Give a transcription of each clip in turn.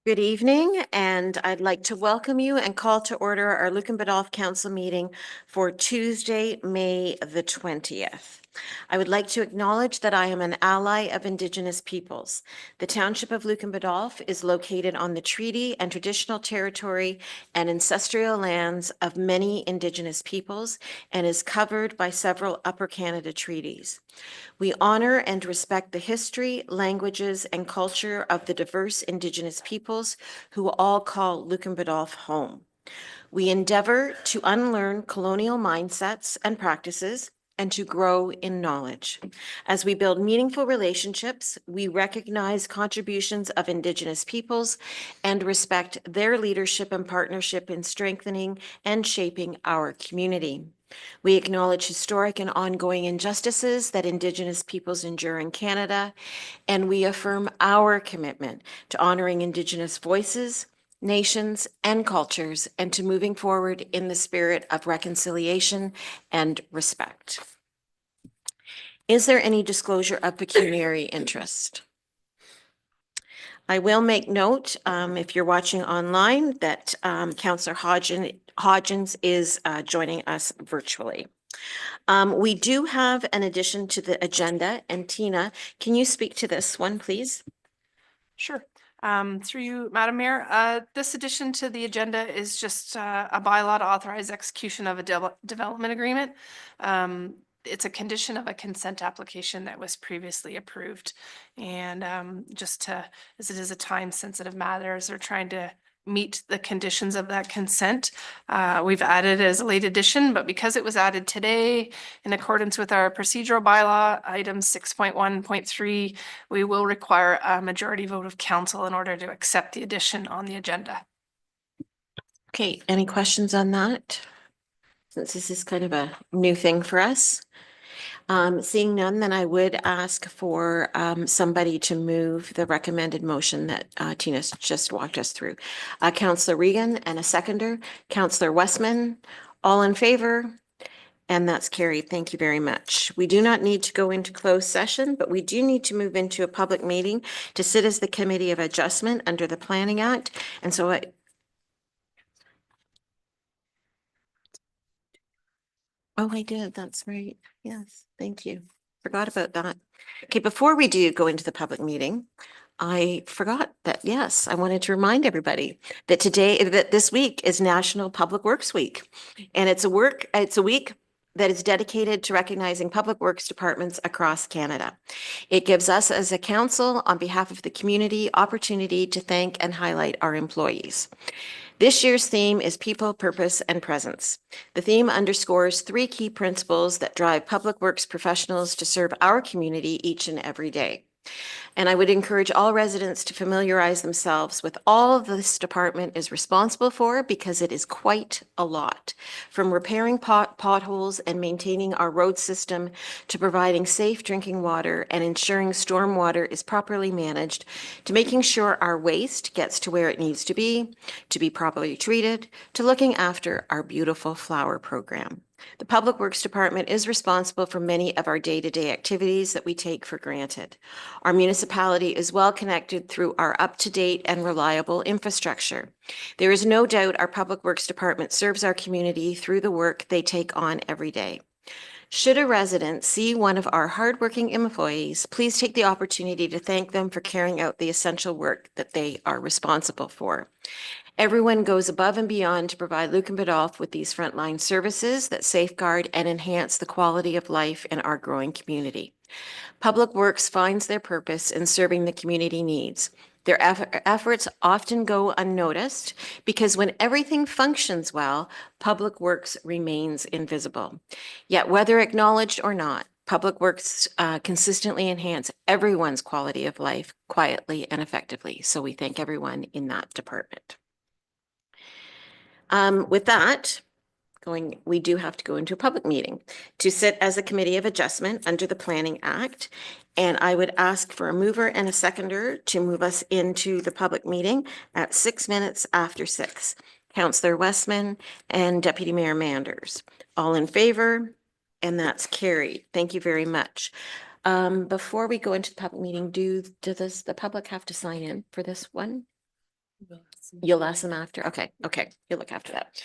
Good evening, and I'd like to welcome you and call to order our Lucan Biddulph Council meeting for Tuesday, May the 20th. I would like to acknowledge that I am an ally of Indigenous peoples. The Township of Lucan Biddulph is located on the treaty and traditional territory and ancestral lands of many Indigenous peoples and is covered by several Upper Canada treaties. We honor and respect the history, languages, and culture of the diverse Indigenous peoples who all call Lucan Biddulph home. We endeavor to unlearn colonial mindsets and practices and to grow in knowledge. As we build meaningful relationships, we recognize contributions of Indigenous peoples and respect their leadership and partnership in strengthening and shaping our community. We acknowledge historic and ongoing injustices that Indigenous peoples endure in Canada, and we affirm our commitment to honoring Indigenous voices, nations, and cultures, and to moving forward in the spirit of reconciliation and respect. Is there any disclosure of pecuniary interest? I will make note, if you're watching online, that Councillor Hodgins is joining us virtually. We do have an addition to the agenda, and Tina, can you speak to this one, please? Sure. Through you, Madam Mayor, this addition to the agenda is just a bylaw to authorize execution of a development agreement. It's a condition of a consent application that was previously approved. And as it is a time-sensitive matter, as they're trying to meet the conditions of that consent. We've added as a late addition, but because it was added today in accordance with our procedural bylaw, item 6.1.3, we will require a majority vote of council in order to accept the addition on the agenda. Okay, any questions on that? Since this is kind of a new thing for us. Seeing none, then I would ask for somebody to move the recommended motion that Tina's just walked us through. Councillor Regan and a seconder, Councillor Westman, all in favor? And that's carried. Thank you very much. We do not need to go into closed session, but we do need to move into a public meeting to sit as the Committee of Adjustment under the Planning Act. And so oh, I did. That's right. Yes, thank you. Forgot about that. Okay, before we do go into the public meeting, I forgot that, yes, I wanted to remind everybody that this week is National Public Works Week. And it's a week that is dedicated to recognizing public works departments across Canada. It gives us as a council, on behalf of the community, opportunity to thank and highlight our employees. This year's theme is People, Purpose, and Presence. The theme underscores 3 key principles that drive public works professionals to serve our community each and every day. And I would encourage all residents to familiarize themselves with all this department is responsible for, because it is quite a lot. From repairing potholes and maintaining our road system to providing safe drinking water and ensuring stormwater is properly managed, to making sure our waste gets to where it needs to be properly treated, to looking after our beautiful flower program. The Public Works Department is responsible for many of our day-to-day activities that we take for granted. Our municipality is well connected through our up-to-date and reliable infrastructure. There is no doubt our Public Works Department serves our community through the work they take on every day. Should a resident see one of our hardworking employees, please take the opportunity to thank them for carrying out the essential work that they are responsible for. Everyone goes above and beyond to provide Lucan Biddulph with these frontline services that safeguard and enhance the quality of life in our growing community. Public Works finds their purpose in serving the community needs. Their efforts often go unnoticed because when everything functions well, Public Works remains invisible. Yet whether acknowledged or not, Public Works consistently enhance everyone's quality of life quietly and effectively. So we thank everyone in that department. With that, we do have to go into a public meeting to sit as a committee of adjustment under the Planning Act. And I would ask for a mover and a seconder to move us into the public meeting at 6 minutes after 6. Councillor Westman and Deputy Mayor Manders. All in favor? And that's carried. Thank you very much. Before we go into the public meeting, the public have to sign in for this one? You'll ask them after? Okay, you'll look after that.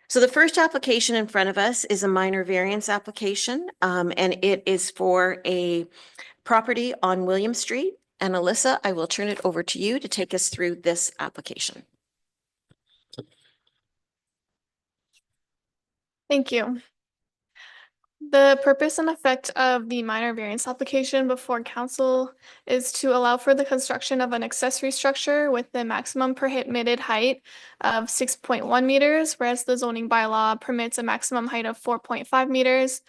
So the first application in front of us is a minor variance application, and it is for a property on William Street. And Alyssa, I will turn it over to you to take us through this application. Thank you. The purpose and effect of the minor variance application before council is to allow for the construction of an accessory structure with the maximum permitted height of 6.1 meters, whereas the zoning bylaw permits a maximum height of 4.5 meters.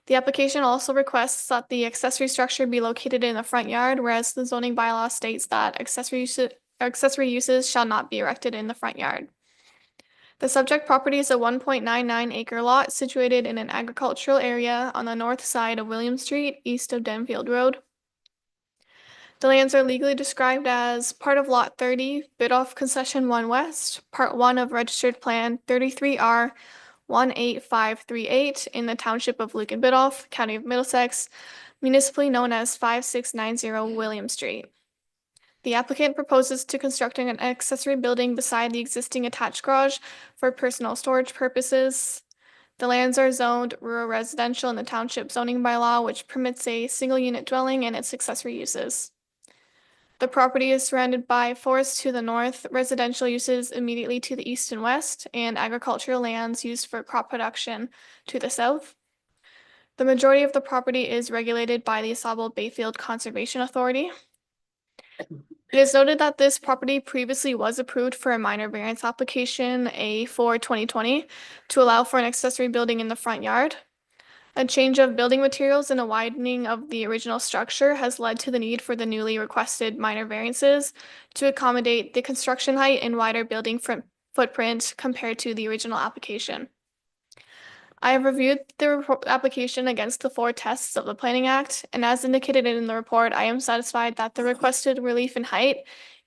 The application also requests that the accessory structure be located in the front yard, whereas the zoning bylaw states that accessory uses shall not be erected in the front yard. The subject property is a 1.99 acre lot situated in an agricultural area on the north side of William Street, east of Denfield Road. The lands are legally described as part of Lot 30, Biddulph Concession 1 West, Part 1 of Registered Plan 33R 18538 in the Township of Lucan Biddulph, County of Middlesex, municipally known as 5690 William Street. The applicant proposes to constructing an accessory building beside the existing attached garage for personal storage purposes. The lands are zoned rural residential in the township zoning bylaw, which permits a single unit dwelling and its accessory uses. The property is surrounded by forest to the north, residential uses immediately to the east and west, and agricultural lands used for crop production to the south. The majority of the property is regulated by the Asable Bayfield Conservation Authority. It is noted that this property previously was approved for a minor variance application A4 2020 to allow for an accessory building in the front yard. A change of building materials and a widening of the original structure has led to the need for the newly requested minor variances to accommodate the construction height and wider building footprint compared to the original application. I have reviewed the application against the 4 tests of the Planning Act, and as indicated in the report, I am satisfied that the requested relief in height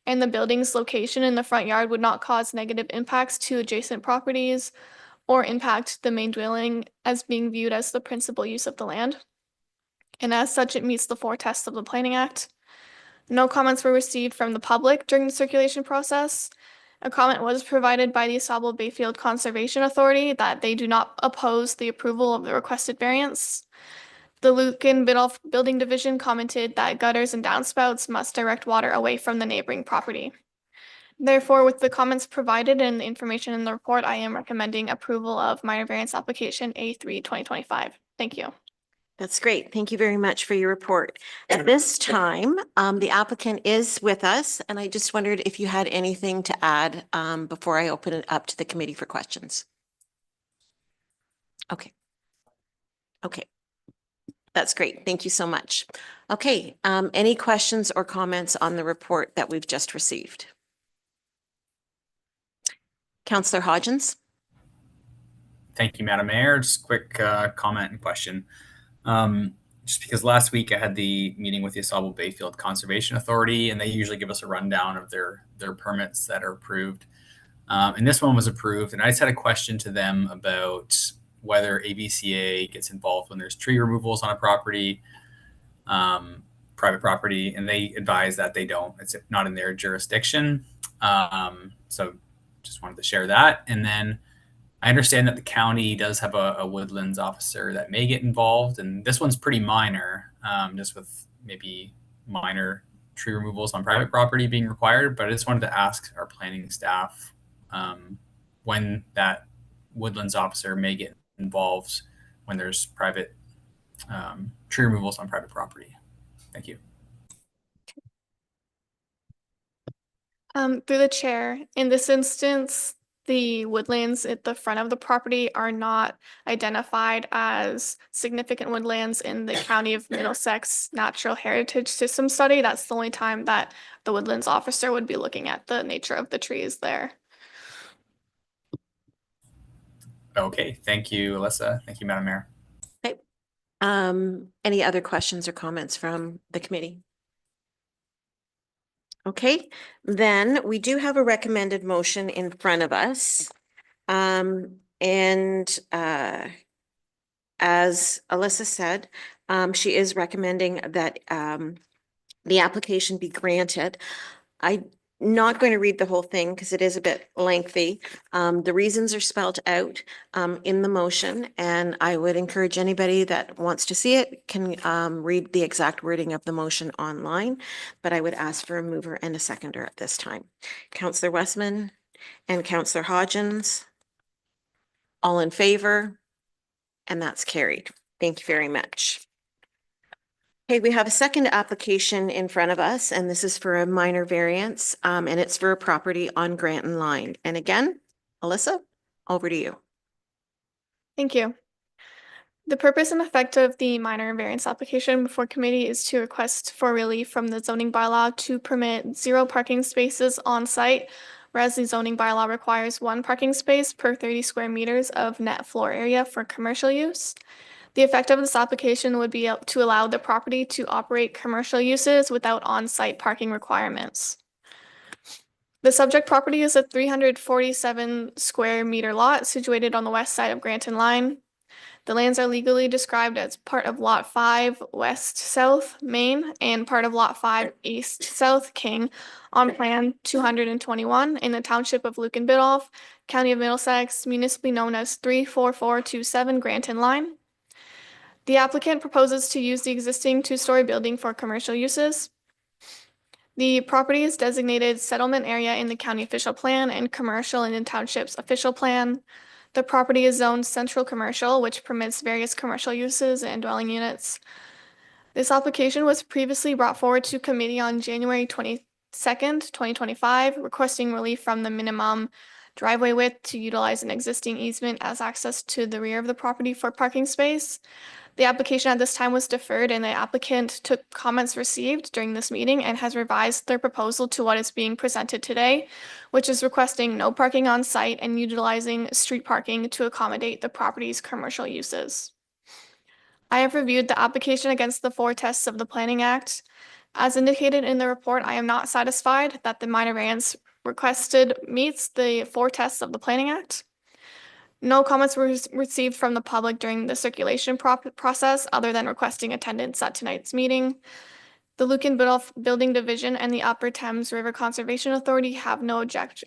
and the building's location in the front yard would not cause negative impacts to adjacent properties or impact the main dwelling as being viewed as the principal use of the land. And as such, it meets the 4 tests of the Planning Act. No comments were received from the public during the circulation process. A comment was provided by the Asable Bayfield Conservation Authority that they do not oppose the approval of the requested variance. The Lucan Biddulph Building Division commented that gutters and downspouts must direct water away from the neighboring property. Therefore, with the comments provided and the information in the report, I am recommending approval of minor variance application A3 2025. Thank you. That's great. Thank you very much for your report. At this time, the applicant is with us, and I just wondered if you had anything to add before I open it up to the committee for questions. Okay. That's great. Thank you so much. Okay, any questions or comments on the report that we've just received? Councillor Hodgins? Thank you, Madam Mayor. Just a quick comment and question. Just because last week I had the meeting with the Asable Bayfield Conservation Authority, and they usually give us a rundown of their permits that are approved. And this one was approved, and I just had a question to them about whether ABCA gets involved when there's tree removals on a property, private property, and they advise that they don't. It's not in their jurisdiction. So just wanted to share that. And then I understand that the county does have a woodlands officer that may get involved, and this one's pretty minor, just with maybe minor tree removals on private property being required. But I just wanted to ask our planning staff when that woodlands officer may get involved when there's private tree removals on private property. Thank you. Through the chair, in this instance, the woodlands at the front of the property are not identified as significant woodlands in the County of Middlesex Natural Heritage System Study. That's the only time that the woodlands officer would be looking at the nature of the trees there. Okay, thank you, Alyssa. Thank you, Madam Mayor. Any other questions or comments from the committee? Okay, then we do have a recommended motion in front of us. And as Alyssa said, she is recommending that the application be granted. I'm not going to read the whole thing because it is a bit lengthy. The reasons are spelled out in the motion, and I would encourage anybody that wants to see it can read the exact wording of the motion online, but I would ask for a mover and a seconder at this time. Councillor Westman and Councillor Hodgins, all in favor, and that's carried. Thank you very much. Okay, we have a second application in front of us, and this is for a minor variance, and it's for a property on Granton Line. And again, Alyssa, over to you. Thank you. The purpose and effect of the minor variance application before committee is to request for relief from the zoning bylaw to permit 0 parking spaces on site, whereas the zoning bylaw requires 1 parking space per 30 square meters of net floor area for commercial use. The effect of this application would be to allow the property to operate commercial uses without on-site parking requirements. The subject property is a 347 square meter lot situated on the west side of Granton Line. The lands are legally described as part of Lot 5 West South Main and part of Lot 5 East South King on Plan 221 in the Township of Lucan Biddulph, County of Middlesex, municipally known as 34427 Granton Line. The applicant proposes to use the existing 2-story building for commercial uses. The property is designated settlement area in the county official plan and commercial in the township's official plan. The property is zoned central commercial, which permits various commercial uses and dwelling units. This application was previously brought forward to committee on January 22nd, 2025, requesting relief from the minimum driveway width to utilize an existing easement as access to the rear of the property for parking space. The application at this time was deferred, and the applicant took comments received during this meeting and has revised their proposal to what is being presented today, which is requesting no parking on site and utilizing street parking to accommodate the property's commercial uses. I have reviewed the application against the 4 tests of the Planning Act. As indicated in the report, I am not satisfied that the minor variance requested meets the 4 tests of the Planning Act. No comments were received from the public during the circulation process other than requesting attendance at tonight's meeting. The Lucan Biddulph Building Division and the Upper Thames River Conservation Authority have no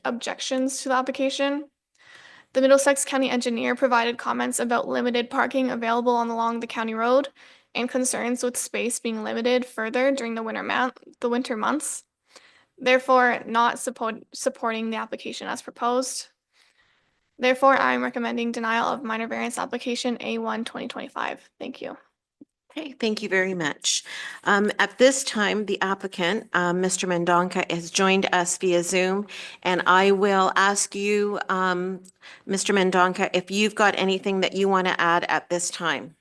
objections to the application. The Middlesex County Engineer provided comments about limited parking available along the county road and concerns with space being limited further during the winter months. Therefore, not supporting the application as proposed. Therefore, I'm recommending denial of minor variance application A1 2025. Thank you. Okay, thank you very much. At this time, the applicant, Mr. Mendonca, has joined us via Zoom, and I will ask you, Mr. Mendonca, if you've got anything that you want to add at this time.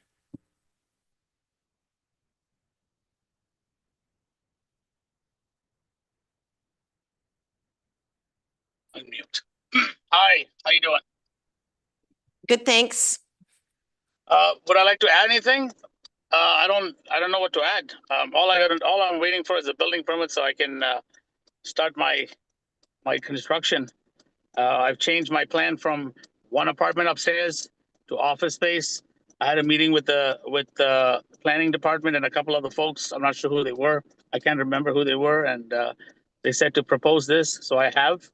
Unmute. Hi, how you doing? Good, thanks. Would I like to add anything? I don't know what to add. All I'm waiting for is a building permit so I can start my construction. I've changed my plan from 1 apartment upstairs to office space. I had a meeting with the planning department and a couple other folks. I'm not sure who they were. I can't remember who they were, and they said to propose this, so I have.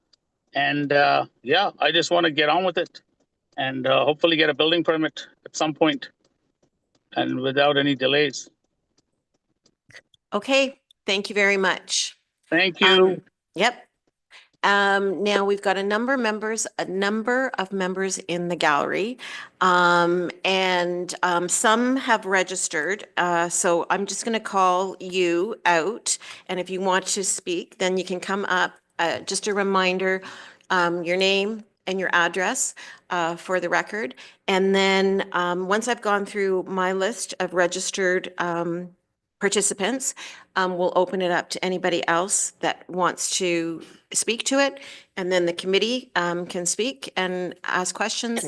And yeah, I just want to get on with it and hopefully get a building permit at some point and without any delays. Okay, thank you very much. Thank you. Yep. Now we've got a number of members in the gallery. And some have registered. So I'm just going to call you out. And if you want to speak, then you can come up. Just a reminder, your name and your address for the record. And then once I've gone through my list of registered participants, we'll open it up to anybody else that wants to speak to it. And then the committee can speak and ask questions.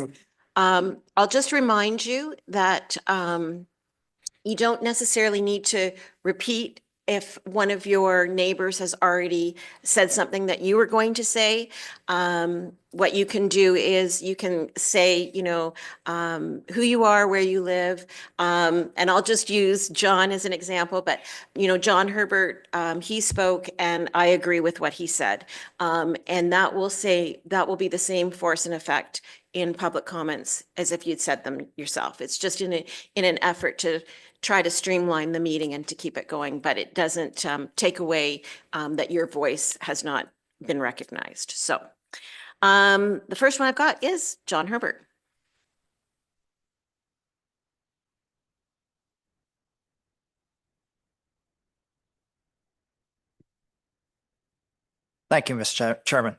I'll just remind you that you don't necessarily need to repeat if one of your neighbors has already said something that you were going to say. What you can do is you can say, who you are, where you live. And I'll just use John as an example, but, John Herbert, he spoke and I agree with what he said. And that will be the same force and effect in public comments as if you'd said them yourself. It's just in an effort to try to streamline the meeting and to keep it going, but it doesn't take away that your voice has not been recognized. So the first one I've got is John Herbert. Thank you, Mr. Chairman.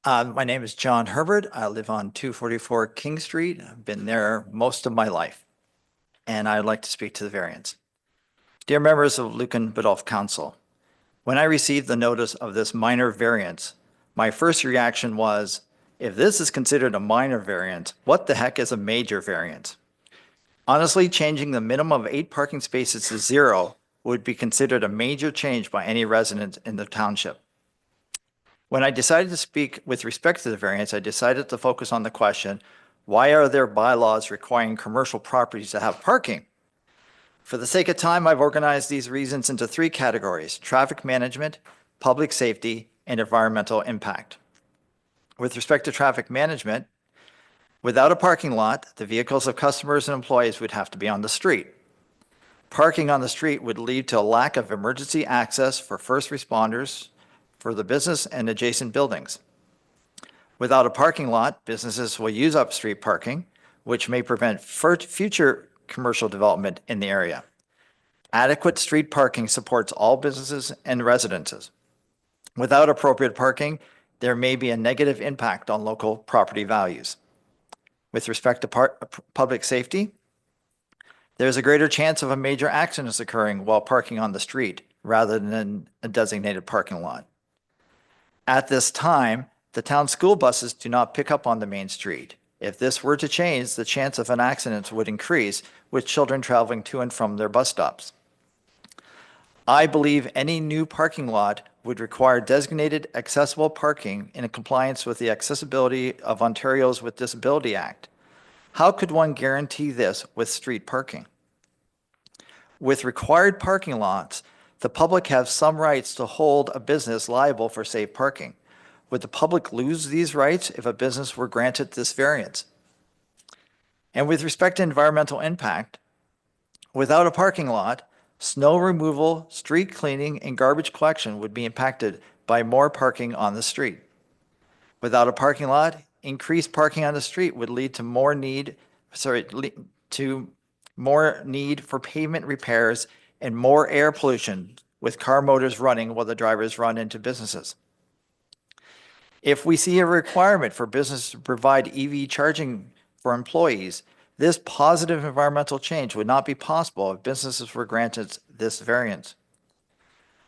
My name is John Herbert. I live on 244 King Street. I've been there most of my life, and I'd like to speak to the variance. Dear members of Lucan Biddulph Council, when I received the notice of this minor variance, my first reaction was, if this is considered a minor variance, what the heck is a major variance? Honestly, changing the minimum of 8 parking spaces to 0 would be considered a major change by any resident in the township. When I decided to speak with respect to the variance, I decided to focus on the question, why are there bylaws requiring commercial properties to have parking? For the sake of time, I've organized these reasons into 3 categories: traffic management, public safety, and environmental impact. With respect to traffic management, without a parking lot, the vehicles of customers and employees would have to be on the street. Parking on the street would lead to a lack of emergency access for first responders, for the business and adjacent buildings. Without a parking lot, businesses will use up street parking, which may prevent future commercial development in the area. Adequate street parking supports all businesses and residences. Without appropriate parking, there may be a negative impact on local property values. With respect to public safety, there's a greater chance of a major accident occurring while parking on the street rather than a designated parking lot. At this time, the town school buses do not pick up on the main street. If this were to change, the chance of an accident would increase with children traveling to and from their bus stops. I believe any new parking lot would require designated accessible parking in compliance with the Accessibility of Ontario's with Disability Act. How could one guarantee this with street parking? With required parking lots, the public have some rights to hold a business liable for safe parking. Would the public lose these rights if a business were granted this variance? And with respect to environmental impact, without a parking lot, snow removal, street cleaning, and garbage collection would be impacted by more parking on the street. Without a parking lot, increased parking on the street would lead to more need for pavement repairs and more air pollution with car motors running while the drivers run into businesses. If we see a requirement for business to provide EV charging for employees, this positive environmental change would not be possible if businesses were granted this variance.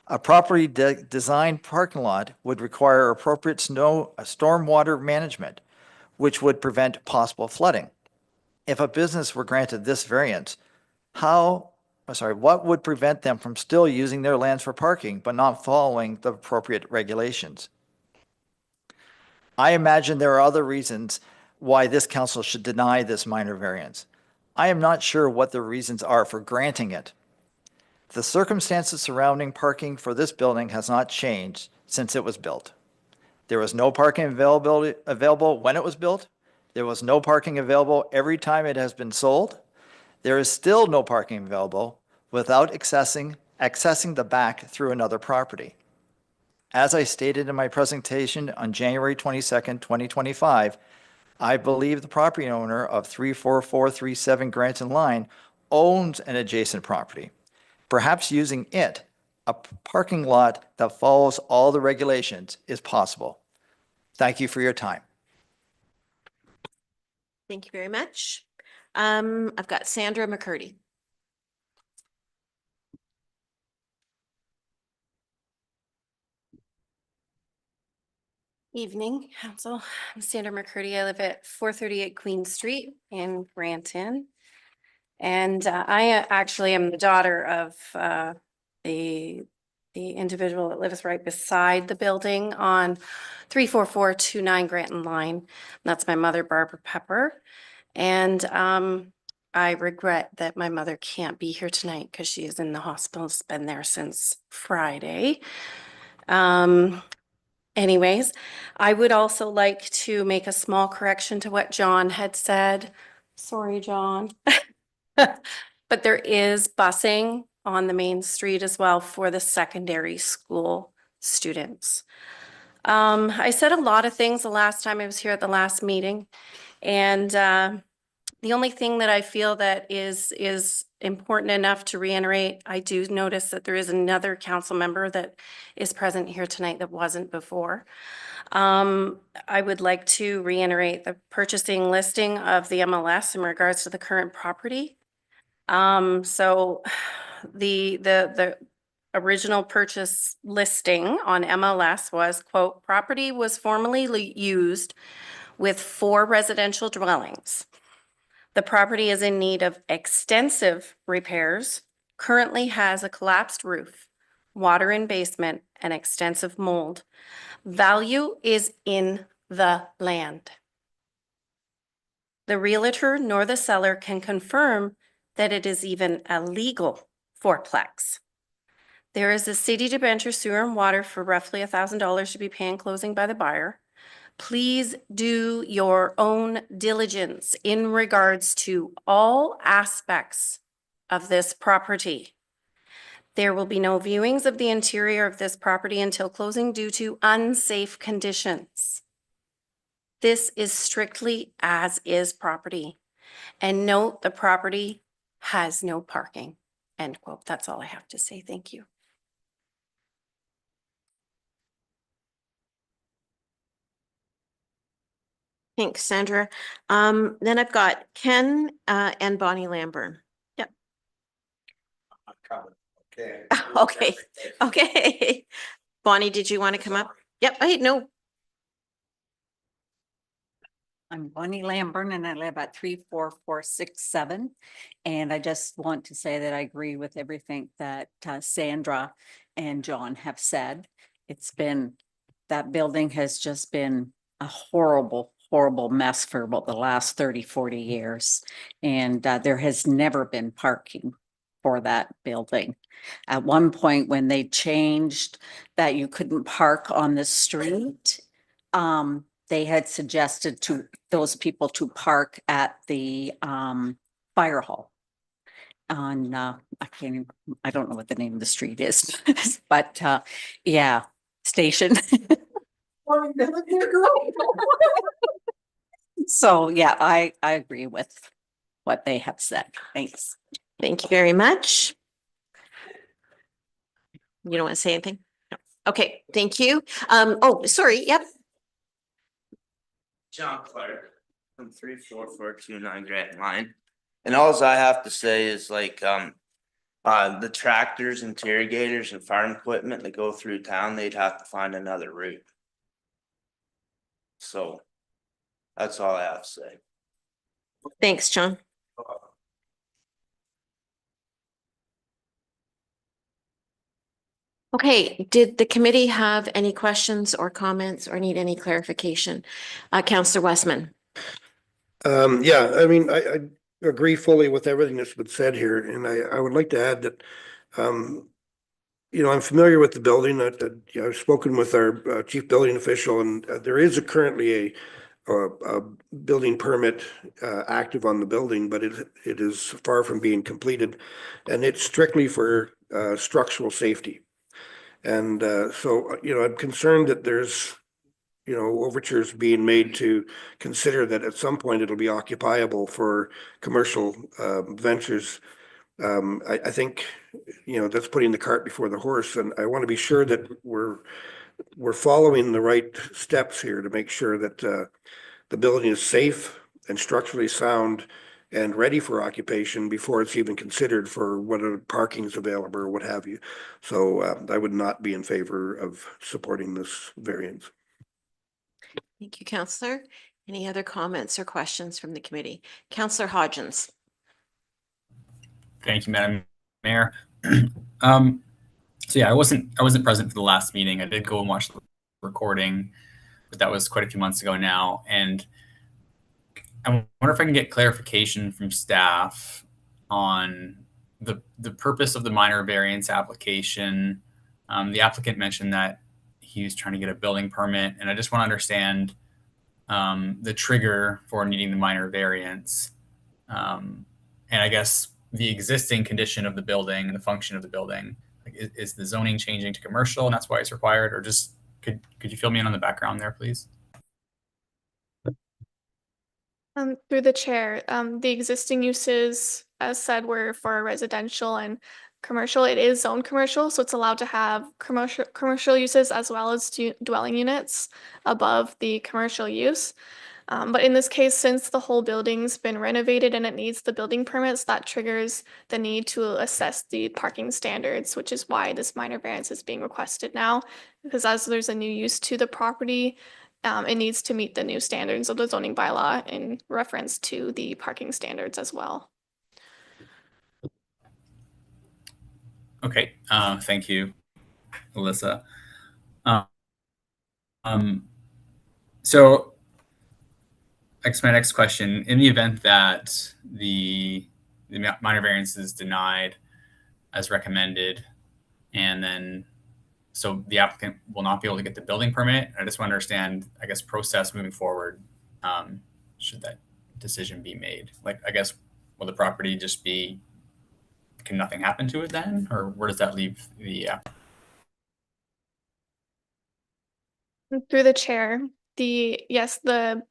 A properly designed parking lot would require appropriate stormwater management, which would prevent possible flooding. If a business were granted this variance, what would prevent them from still using their lands for parking but not following the appropriate regulations? I imagine there are other reasons why this council should deny this minor variance. I am not sure what the reasons are for granting it. The circumstances surrounding parking for this building has not changed since it was built. There was no parking available when it was built. There was no parking available every time it has been sold. There is still no parking available without accessing the back through another property. As I stated in my presentation on January 22nd, 2025, I believe the property owner of 34437 Granton Line owns an adjacent property, perhaps using it, a parking lot that follows all the regulations, is possible. Thank you for your time. Thank you very much. I've got Sandra McCurdy. Evening, Council. I'm Sandra McCurdy. I live at 438 Queen Street in Granton. And I actually am the daughter of the individual that lives right beside the building on 34429 Granton Line. That's my mother, Barbara Pepper. And I regret that my mother can't be here tonight because she is in the hospital. She's been there since Friday. Anyways, I would also like to make a small correction to what John had said. Sorry, John. But there is busing on the main street as well for the secondary school students. I said a lot of things the last time I was here at the last meeting. And the only thing that I feel that is important enough to reiterate, I do notice that there is another council member that is present here tonight that wasn't before. I would like to reiterate the purchasing listing of the MLS in regards to the current property. So the original purchase listing on MLS was, quote, property was formerly used with 4 residential dwellings. The property is in need of extensive repairs, currently has a collapsed roof, water in basement, and extensive mold. Value is in the land. The realtor nor the seller can confirm that it is even a legal fourplex. There is a city debenture, sewer and water for roughly $1,000 to be paid in closing by the buyer. Please do your own diligence in regards to all aspects of this property. There will be no viewings of the interior of this property until closing due to unsafe conditions. This is strictly as is property. And note the property has no parking. End quote. That's all I have to say. Thank you. Thanks, Sandra. Then I've got Ken and Bonnie Lamburn. Yep. Okay. Okay, okay. Bonnie, did you want to come up? Yep, I no. I'm Bonnie Lamburn and I live at 34467. And I just want to say that I agree with everything that Sandra and John have said. That building has just been a horrible mess for about the last 30, 40 years. And there has never been parking for that building. At one point when they changed that you couldn't park on the street, they had suggested to those people to park at the fire hall on I don't know what the name of the street is, but yeah, station. So yeah, I agree with what they have said. Thanks. Thank you very much. You don't want to say anything? No. Okay, thank you. Oh, sorry, yep. John Clark from 34429 Grant Line. And all I have to say is like, the tractors, interrogators and farm equipment that go through town, they'd have to find another route. So that's all I have to say. Thanks, John. Okay, did the committee have any questions or comments or need any clarification? Councillor Westman. Yeah, I mean, I agree fully with everything that's been said here, and I would like to add that, you know, I'm familiar with the building. I've spoken with our chief building official, and there is currently a building permit active on the building, but it is far from being completed, and it's strictly for structural safety. And so, you know, I'm concerned that there's, you know, overtures being made to consider that at some point it'll be occupiable for commercial ventures. I think, you know, that's putting the cart before the horse, and I want to be sure that we're following the right steps here to make sure that the building is safe and structurally sound and ready for occupation before it's even considered for whether parking is available or what have you. So I would not be in favor of supporting this variance. Thank you, Counselor. Any other comments or questions from the committee? Counselor Hodgins. Thank you, Madam Mayor. So yeah, I wasn't present for the last meeting. I did go and watch the recording, but that was quite a few months ago now. And I wonder if I can get clarification from staff on the purpose of the minor variance application. The applicant mentioned that he was trying to get a building permit, and I just want to understand the trigger for needing the minor variance. And I guess the existing condition of the building and the function of the building. Like, is the zoning changing to commercial and that's why it's required, or just could you fill me in on the background there, please? Through the chair, the existing uses, as said, were for residential and commercial. It is zoned commercial, so it's allowed to have commercial uses as well as dwelling units above the commercial use. But in this case, since the whole building's been renovated and it needs the building permits, that triggers the need to assess the parking standards, which is why this minor variance is being requested now. Because as there's a new use to the property, it needs to meet the new standards of the zoning bylaw in reference to the parking standards as well. Okay, thank you, Alyssa. So I guess my next question, in the event that the minor variance is denied as recommended, and then so the applicant will not be able to get the building permit, I just want to understand, I guess, process moving forward, should that decision be made? Like, I guess, will the property just be, can nothing happen to it then? Or where does that leave the Through the chair, yes, the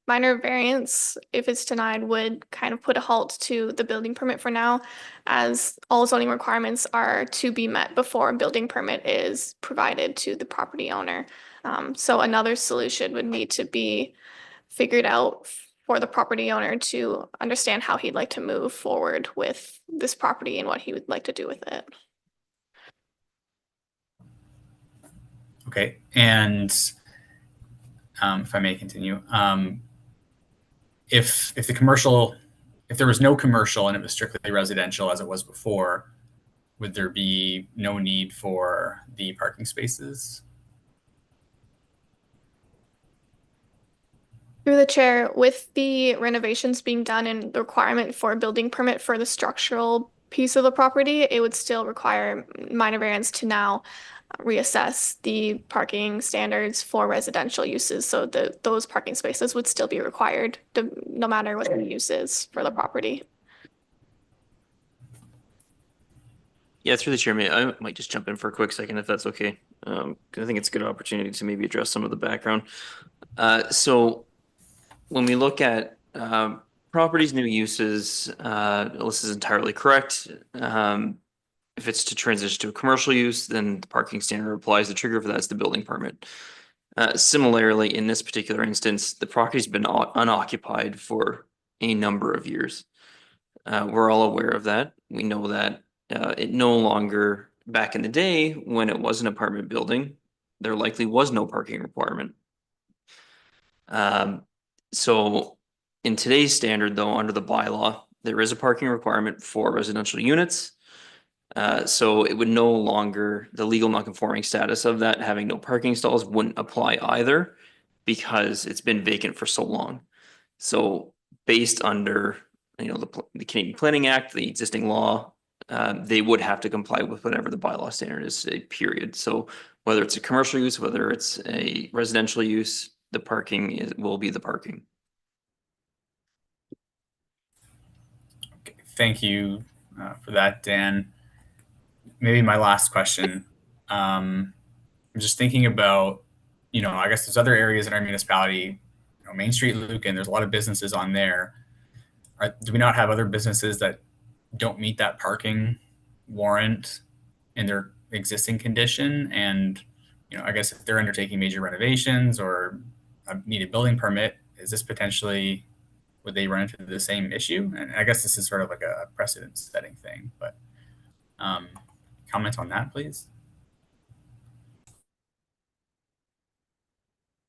minor variance, if it's denied, would kind of put a halt to the building permit for now, as all zoning requirements are to be met before a building permit is provided to the property owner. So another solution would need to be figured out for the property owner to understand how he'd like to move forward with this property and what he would like to do with it. Okay, and if I may continue, if the commercial, if there was no commercial and it was strictly residential as it was before, would there be no need for the parking spaces? Through the chair, with the renovations being done and the requirement for a building permit for the structural piece of the property, it would still require minor variance to now reassess the parking standards for residential uses. So those parking spaces would still be required no matter what the use is for the property. Yeah, through the chair, I might just jump in for a quick second if that's okay. 'Cause I think it's a good opportunity to maybe address some of the background. So when we look at properties, new uses, this is entirely correct. If it's to transition to a commercial use, then the parking standard applies. The trigger for that is the building permit. Similarly, in this particular instance, the property's been unoccupied for a number of years. We're all aware of that. We know that it no longer, back in the day when it was an apartment building, there likely was no parking requirement. So in today's standard, though, under the bylaw, there is a parking requirement for residential units. So it would no longer, the legal non-conforming status of that having no parking stalls wouldn't apply either, because it's been vacant for so long. So based under, the Canadian Planning Act, the existing law, they would have to comply with whatever the bylaw standard is, period. So whether it's a commercial use, whether it's a residential use, the parking will be the parking. Okay, thank you for that, Dan. Maybe my last question. I'm just thinking about, I guess there's other areas in our municipality, Main Street, Lucan, there's a lot of businesses on there. Do we not have other businesses that don't meet that parking warrant in their existing condition? And, I guess if they're undertaking major renovations or need a building permit, is this potentially, would they run into the same issue? And I guess this is sort of like a precedent setting thing, but comment on that, please.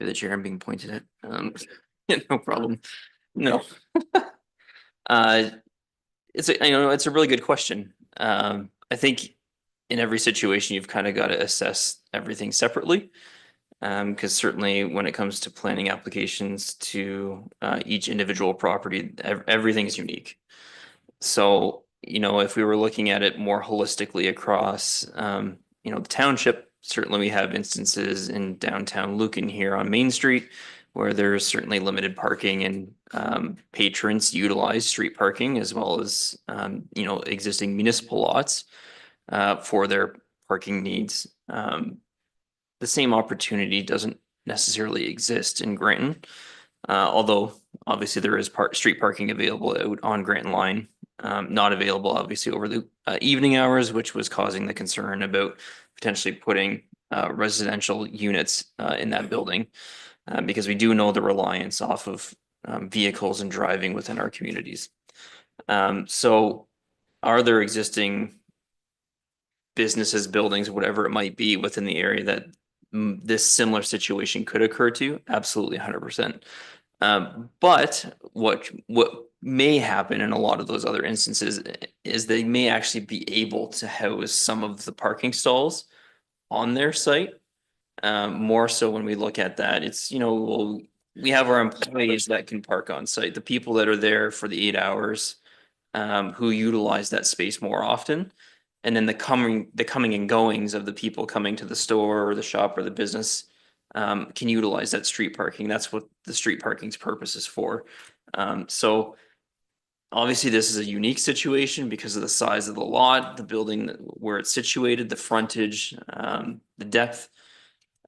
Through the chair, I'm being pointed at. Yeah, no problem. No. It's a really good question. I think in every situation, you've kind of got to assess everything separately. Because certainly when it comes to planning applications to each individual property, everything is unique. So, if we were looking at it more holistically across, the township, certainly we have instances in downtown Lucan here on Main Street where there's certainly limited parking and patrons utilize street parking as well as, existing municipal lots for their parking needs. The same opportunity doesn't necessarily exist in Granton. Although obviously there is street parking available out on Granton Line, not available obviously over the evening hours, which was causing the concern about potentially putting residential units in that building. Because we do know the reliance off of vehicles and driving within our communities. So are there existing businesses, buildings, whatever it might be within the area that this similar situation could occur to? Absolutely 100%. But what may happen in a lot of those other instances is they may actually be able to house some of the parking stalls on their site. More so when we look at that, it's, we have our employees that can park on site, the people that are there for the 8 hours, who utilize that space more often. And then the coming and goings of the people coming to the store or the shop or the business can utilize that street parking. That's what the street parking's purpose is for. So obviously this is a unique situation because of the size of the lot, the building where it's situated, the frontage, the depth.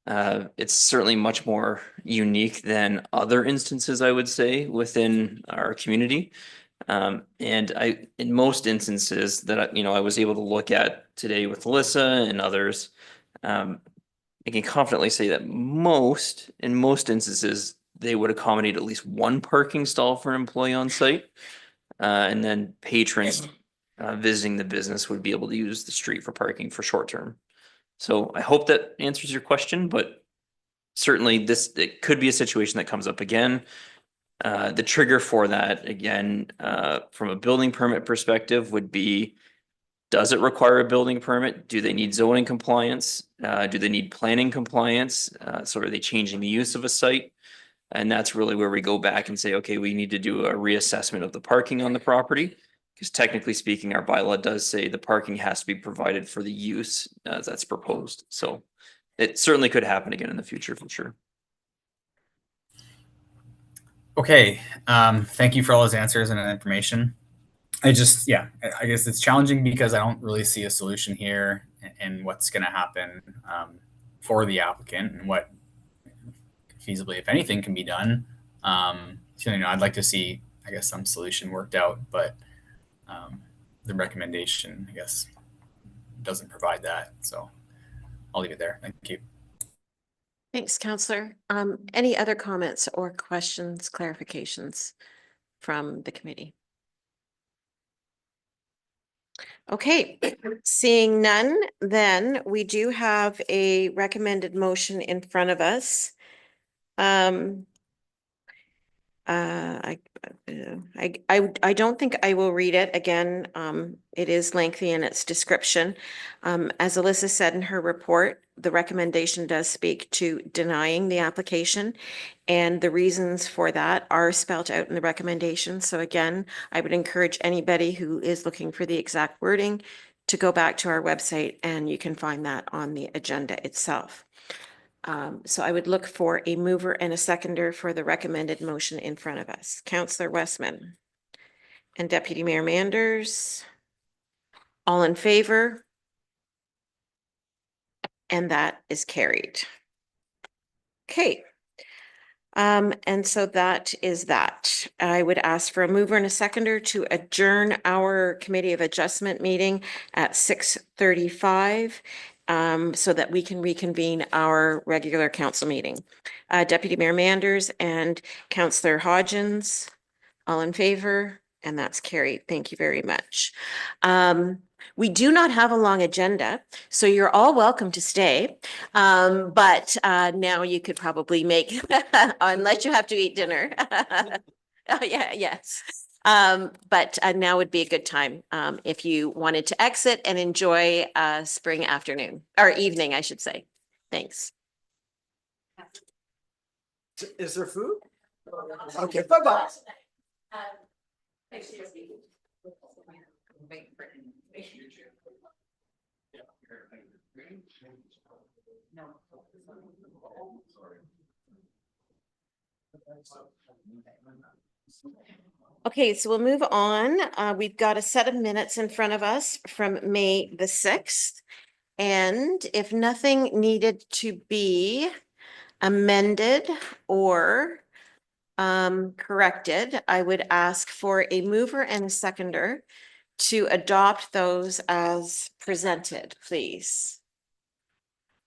It's certainly much more unique than other instances, I would say, within our community. And in most instances that I was able to look at today with Alyssa and others, I can confidently say that in most instances, they would accommodate at least one parking stall for an employee on site. And then patrons visiting the business would be able to use the street for parking for short term. So I hope that answers your question, but certainly it could be a situation that comes up again. The trigger for that, again, from a building permit perspective would be, does it require a building permit? Do they need zoning compliance? Do they need planning compliance? So are they changing the use of a site? And that's really where we go back and say, okay, we need to do a reassessment of the parking on the property. Because technically speaking, our bylaw does say the parking has to be provided for the use that's proposed. So it certainly could happen again in the future for sure. Okay, thank you for all those answers and information. I guess it's challenging because I don't really see a solution here and what's going to happen for the applicant and what feasibly, if anything, can be done. So, I'd like to see, I guess, some solution worked out, but the recommendation, I guess, doesn't provide that. So I'll leave it there. Thank you. Thanks, Councillor. Any other comments or questions, clarifications from the committee? Okay, seeing none, then we do have a recommended motion in front of us. I don't think I will read it again. It is lengthy in its description. As Alyssa said in her report, the recommendation does speak to denying the application, and the reasons for that are spelled out in the recommendation. So again, I would encourage anybody who is looking for the exact wording to go back to our website, and you can find that on the agenda itself. So I would look for a mover and a seconder for the recommended motion in front of us. Councillor Westman and Deputy Mayor Manders. All in favor? And that is carried. Okay. And so that is that. I would ask for a mover and a seconder to adjourn our Committee of Adjustment meeting at 6:35. So that we can reconvene our regular council meeting. Deputy Mayor Manders and Councillor Hodgins, all in favor, and that's carried. Thank you very much. We do not have a long agenda, so you're all welcome to stay. But now you could probably make, unless you have to eat dinner. Oh, yeah, yes. But now would be a good time if you wanted to exit and enjoy spring afternoon or evening, I should say. Thanks. Is there food? Okay, bye-bye. Okay, so we'll move on. We've got a set of minutes in front of us from May the 6th. And if nothing needed to be amended or corrected, I would ask for a mover and a seconder to adopt those as presented, please.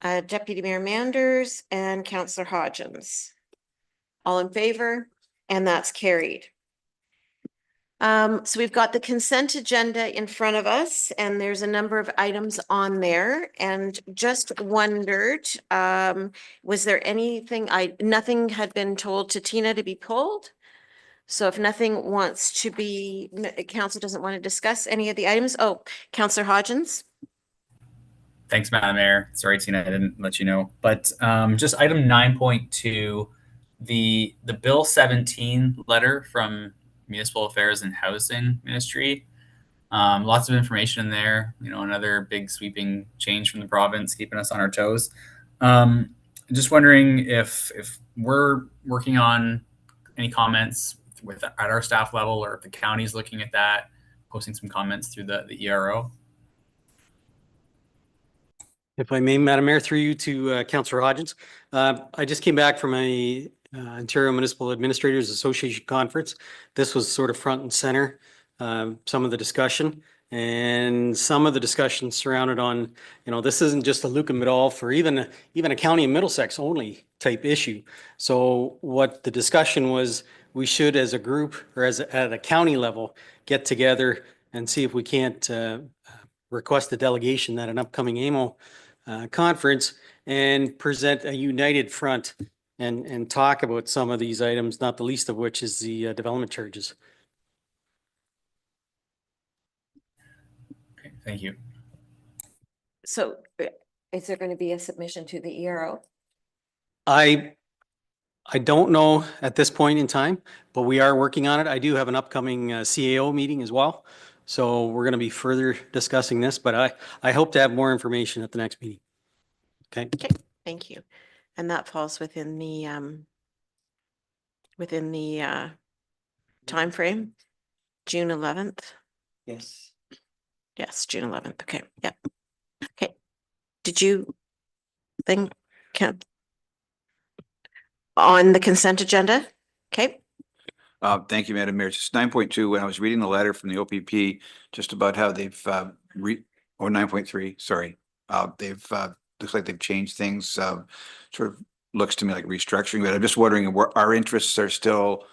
Deputy Mayor Manders and Councillor Hodgins. All in favor? And that's carried. So we've got the consent agenda in front of us and there's a number of items on there and just wondered, was there anything nothing had been told to Tina to be pulled? So if nothing wants to be, council doesn't want to discuss any of the items. Oh, Councillor Hodgins. Thanks, Madam Mayor. Sorry, Tina, I didn't let you know. But just item 9.2, the Bill 17 letter from Municipal Affairs and Housing Ministry. Lots of information in there. You know, another big sweeping change from the province, keeping us on our toes. Just wondering if we're working on any comments at our staff level, or if the county's looking at that, posting some comments through the ERO. If I may, Madam Mayor, through you to Councillor Hodgins. I just came back from a Ontario Municipal Administrators Association conference. This was sort of front and center, some of the discussion, and some of the discussion surrounded on, you know, this isn't just a Lucan Biddulph or even a county in Middlesex only type issue. So what the discussion was, we should as a group or at a county level get together and see if we can't request a delegation at an upcoming AMO conference and present a united front and talk about some of these items, not the least of which is the development charges. Okay, thank you. So is there going to be a submission to the ERO? I don't know at this point in time, but we are working on it. I do have an upcoming CAO meeting as well. So we're going to be further discussing this, but I hope to have more information at the next meeting. Okay. Okay, thank you. And that falls within the time frame, June 11th. Yes. Yes, June 11th. Okay, yep. Okay. Did you think on the consent agenda? Okay. Thank you, Madam Mayor. Just 9.2, when I was reading the letter from the OPP, just about how they've, or 9.3, sorry. They've, looks like they've changed things, sort of looks to me like restructuring, but I'm just wondering where our interests are still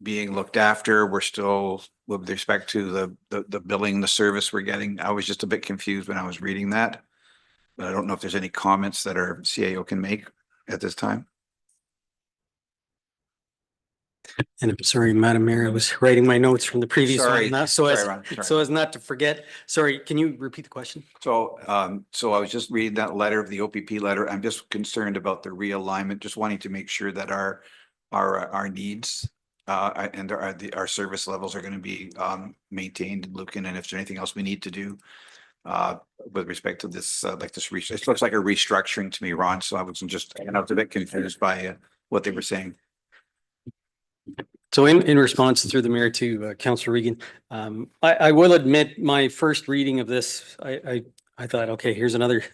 being looked after. We're still, with respect to the billing, the service we're getting. I was just a bit confused when I was reading that. But I don't know if there's any comments that our CAO can make at this time. And I'm sorry, Madam Mayor, I was writing my notes from the previous Sorry. one. Sorry, Ron. Sorry. So as not to forget. Sorry, can you repeat the question? So, so I was just reading that letter, the OPP letter. I'm just concerned about the realignment, just wanting to make sure that our needs and our service levels are going to be maintained in Lucan, and if there's anything else we need to do with respect to this, like this, it looks like a restructuring to me, Ron. So I was just, and I was a bit confused by what they were saying. So in response through the mayor to Councillor Regan, I will admit my first reading of this, I thought, okay, here's another,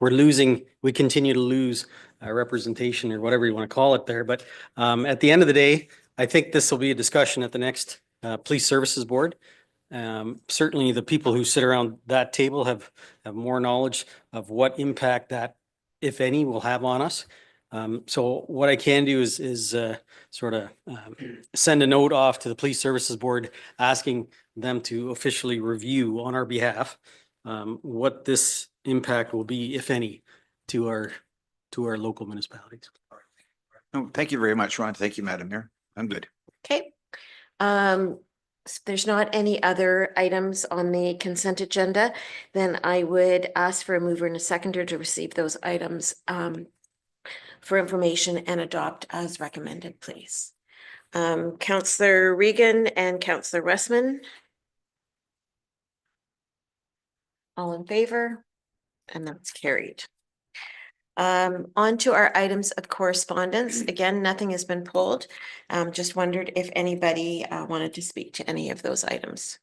we continue to lose representation or whatever you want to call it there. But at the end of the day, I think this will be a discussion at the next Police Services Board. Certainly the people who sit around that table have more knowledge of what impact that, if any, will have on us. So what I can do is sort of send a note off to the Police Services Board asking them to officially review on our behalf what this impact will be, if any, to our local municipalities. No, thank you very much, Ron. Thank you, Madam Mayor. I'm good. Okay. There's not any other items on the consent agenda, then I would ask for a mover and a seconder to receive those items for information and adopt as recommended, please. Councillor Regan and Councillor Westman. All in favor? And that's carried. On to our items of correspondence. Again, nothing has been pulled. Just wondered if anybody wanted to speak to any of those items.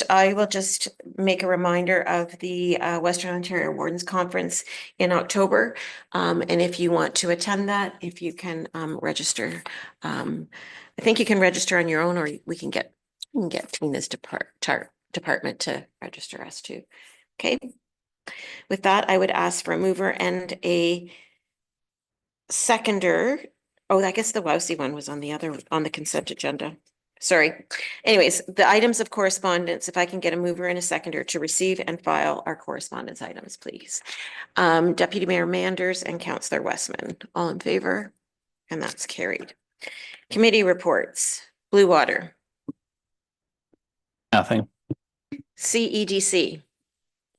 I will just make a reminder of the Western Ontario Wardens Conference in October. And if you want to attend that, if you can register, I think you can register on your own, or we can get Tina's department to register us too. Okay. With that, I would ask for a mover and a seconder. Oh, I guess the Wowsy one was on the consent agenda. Sorry. Anyways, the items of correspondence, if I can get a mover and a seconder to receive and file our correspondence items, please. Deputy Mayor Manders and Councillor Westman, all in favor? And that's carried. Committee reports, Blue Water. Nothing. CEDC.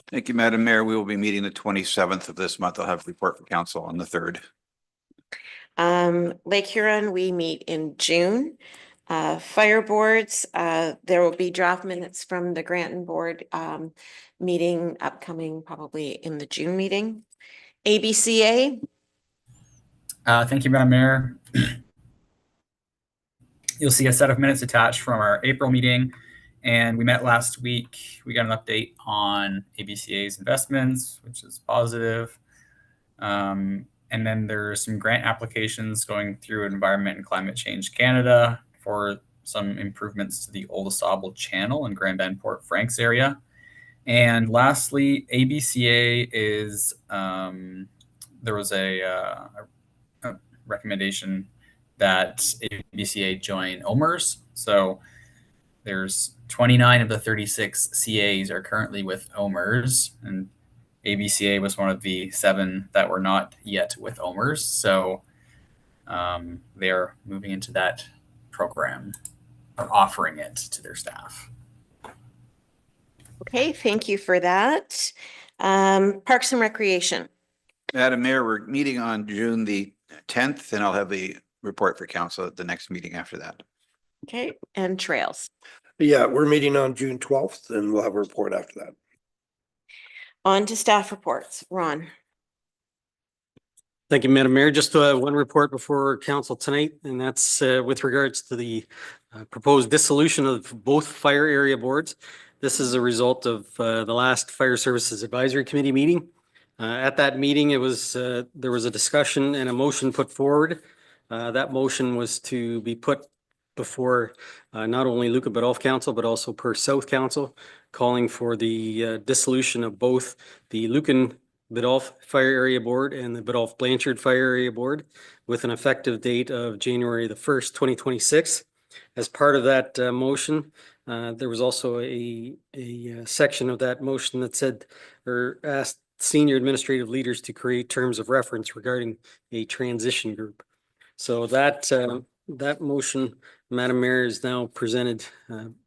Thank you, Madam Mayor. We will be meeting the 27th of this month. I'll have a report for council on the 3rd. Lake Huron, we meet in June. Fire boards, there will be draft minutes from the Granton board meeting upcoming probably in the June meeting. ABCA. Thank you, Madam Mayor. You'll see a set of minutes attached from our April meeting, and we met last week. We got an update on ABCA's investments, which is positive. And then there's some grant applications going through Environment and Climate Change Canada for some improvements to the Old Ausable Channel in Grand Bend Port Franks area. And lastly, ABCA is, there was a recommendation that ABCA join OMERS. So there's 29 of the 36 CAs are currently with OMERS, and ABCA was one of the 7 that were not yet with OMERS. So they're moving into that program, or offering it to their staff. Okay, thank you for that. Parks and Recreation. Madam Mayor, we're meeting on June the 10th, and I'll have a report for council at the next meeting after that. Okay, and Trails. Yeah, we're meeting on June 12th and we'll have a report after that. On to staff reports. Ron. Thank you, Madam Mayor. Just one report before council tonight, and that's with regards to the proposed dissolution of both fire area boards. This is a result of the last Fire Services Advisory Committee meeting. At that meeting, there was a discussion and a motion put forward. That motion was to be put before not only Lucan Biddulph Council, but also Perth South Council, calling for the dissolution of both the Lucan Biddulph Fire Area Board and the Biddulph Blanchard Fire Area Board with an effective date of January the 1st, 2026. As part of that motion, there was also a section of that motion that said, or asked senior administrative leaders to create terms of reference regarding a transition group. So that motion, Madam Mayor, is now presented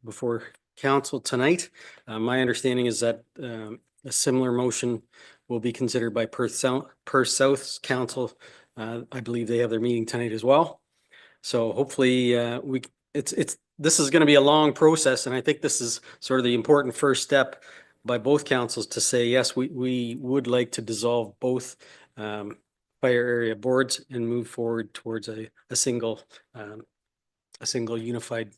before council tonight. My understanding is that a similar motion will be considered by Perth South's Council. I believe they have their meeting tonight as well. So hopefully this is going to be a long process, and I think this is sort of the important first step by both councils to say, yes, we would like to dissolve both fire area boards and move forward towards a single unified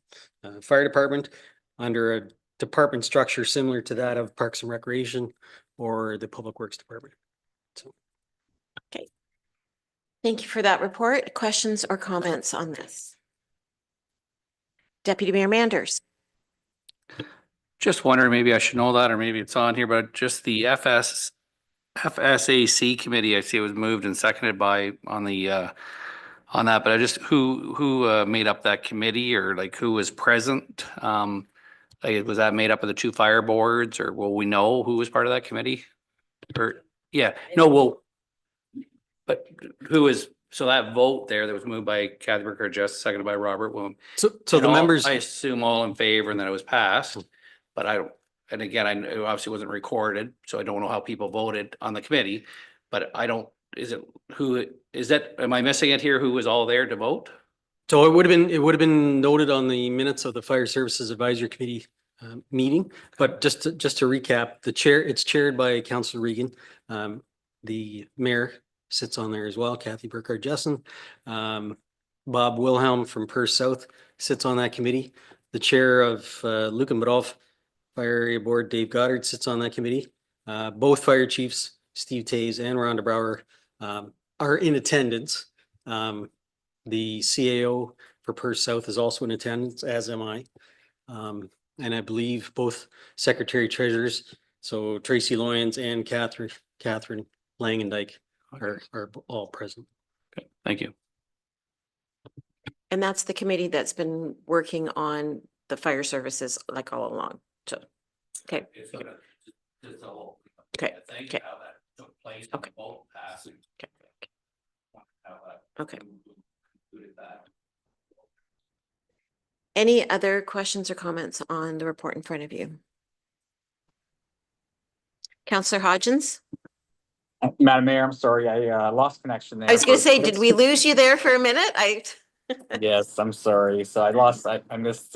fire department under a department structure similar to that of Parks and Recreation or the Public Works Department. So. Okay. Thank you for that report. Questions or comments on this? Deputy Mayor Manders. Just wondering, maybe I should know that, or maybe it's on here, but just the FS FSAC committee, I see it was moved and seconded by on the on that, but I just who made up that committee, or like who was present? Like, was that made up of the two fire boards, or will we know who was part of that committee? Or yeah, no, well, but who is, so that vote there that was moved by Kathy Burkhardt, just seconded by Robert William. So And the all- members, I assume all in favor and that it was passed, but I don't, and again, it obviously wasn't recorded, so I don't know how people voted on the committee. But I don't, is it, who, is that, am I missing it here? Who was all there to vote? so it would have been noted on the minutes of the Fire Services Advisory Committee meeting. But just to recap, it's chaired by Councillor Regan. The mayor sits on there as well, Kathy Burkhardt Jessen. Bob Wilhelm from Perth South sits on that committee. The chair of Lucan Biddulph Fire Area Board, Dave Goddard, sits on that committee. Both fire chiefs, Steve Tays and Rhonda Brower, are in attendance. The CAO for Perth South is also in attendance, as am I. And I believe both secretary treasurers, so Tracy Loyens and Catherine Langendijk are all present. Okay, thank you. And that's the committee that's been working on the fire services like all along. So, okay. Okay, okay. Okay. Okay. Any other questions or comments on the report in front of you? Councillor Hodgins? Madam Mayor, I'm sorry, I lost connection there. I was going to say, did we lose you there for a minute? Yes, I'm sorry. So I missed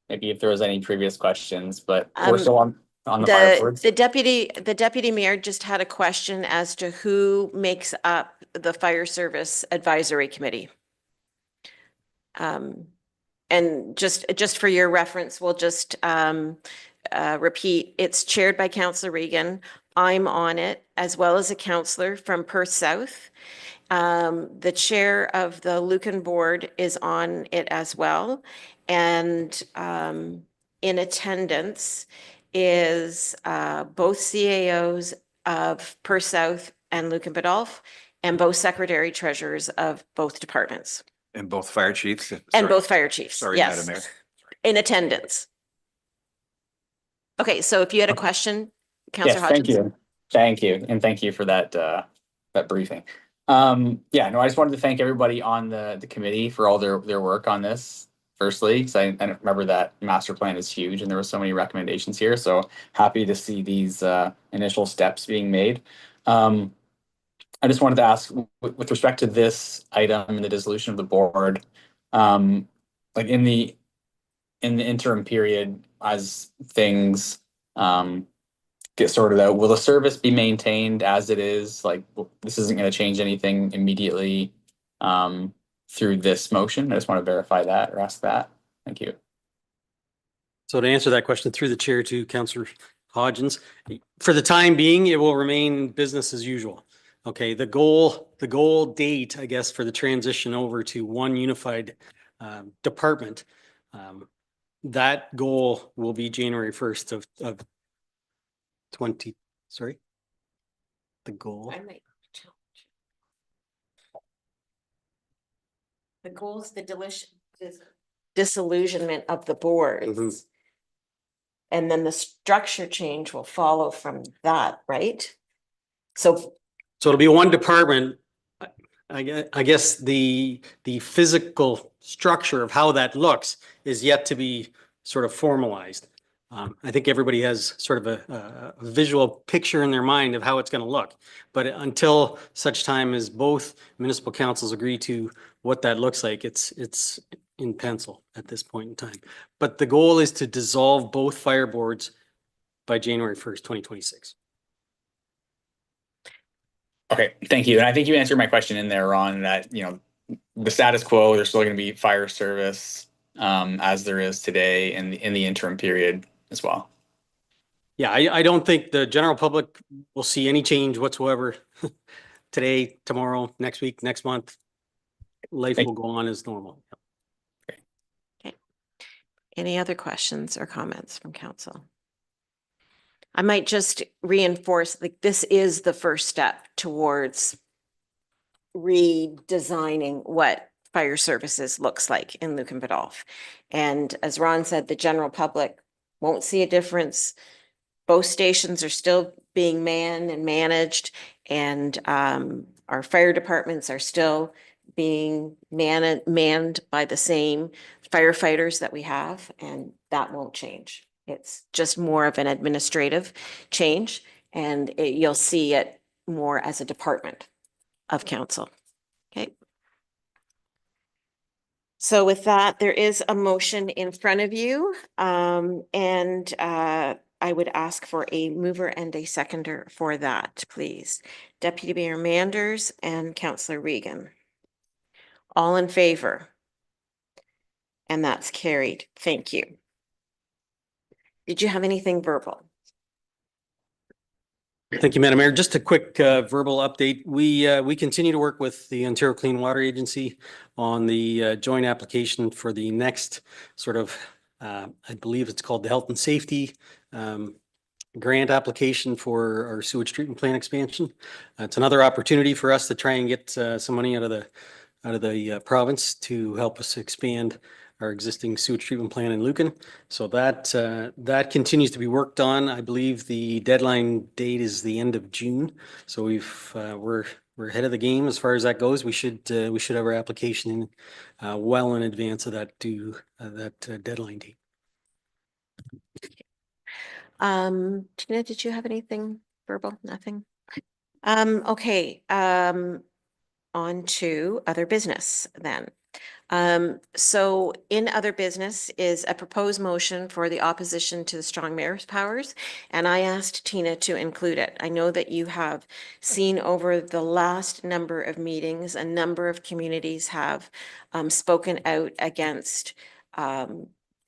maybe if there was any previous questions, but we're still on the fire boards. The deputy mayor just had a question as to who makes up the Fire Service Advisory Committee. And just for your reference, we'll just repeat, it's chaired by Councillor Regan. I'm on it, as well as a councillor from Perth South. The chair of the Lucan board is on it as well. And in attendance is both CAOs of Perth South and Lucan Biddulph, and both secretary treasurers of both departments. And both fire chiefs. And both fire chiefs, Sorry, yes, Madam Mayor. in attendance. Okay, so if you had a question, Councillor Yes, thank Hodgins. you. Thank you. And thank you for that briefing. Yeah, no, I just wanted to thank everybody on the committee for all their work on this. Firstly, because I remember that master plan is huge and there were so many recommendations here. So happy to see these initial steps being made. I just wanted to ask, with respect to this item and the dissolution of the board, like in the interim period, as things get sorted out, will the service be maintained as it is? Like, this isn't going to change anything immediately through this motion. I just want to verify that or ask that. Thank you. So to answer that question through the chair to Councillor Hodgins, for the time being, it will remain business as usual. Okay, the goal date, I guess, for the transition over to one unified department, that goal will be January 1st of 20, sorry? The goal. The goal is the disillusionment of the boards. Mm-hmm. And then the structure change will follow from that, right? So it'll be one department. I guess the physical structure of how that looks is yet to be sort of formalized. I think everybody has sort of a visual picture in their mind of how it's going to look. But until such time as both municipal councils agree to what that looks like, it's in pencil at this point in time. But the goal is to dissolve both fire boards by January 1st, 2026. Okay, thank you. And I think you answered my question in there, Ron, that, you know, the status quo, there's still going to be fire service as there is today in the interim period as well. Yeah, I don't think the general public will see any change whatsoever today, tomorrow, next week, next month. Life will go on as normal. okay. Any other questions or comments from council? I might just reinforce, like, this is the first step towards redesigning what fire services looks like in Lucan Biddulph. And as Ron said, the general public won't see a difference. Both stations are still being manned and managed, and our fire departments are still being manned by the same firefighters that we have, and that won't change. It's just more of an administrative change, and you'll see it more as a department of council. Okay. So with that, there is a motion in front of you, and I would ask for a mover and a seconder for that, please. Deputy Mayor Manders and Councillor Regan. All in favor? And that's carried. Thank you. Did you have anything verbal? Thank you, Madam Mayor. Just a quick verbal update. We continue to work with the Ontario Clean Water Agency on the joint application for the next sort of, I believe it's called the Health and Safety grant application for our sewage treatment plant expansion. It's another opportunity for us to try and get some money out of the province to help us expand our existing sewage treatment plant in Lucan. So that continues to be worked on. I believe the deadline date is the end of June. So we're ahead of the game as far as that goes. We should have our application in well in advance of that deadline date. Tina, did you have anything verbal? Nothing? Okay, on to other business then. So in other business is a proposed motion for the opposition to the strong mayor's powers, and I asked Tina to include it. I know that you have seen over the last number of meetings, a number of communities have spoken out against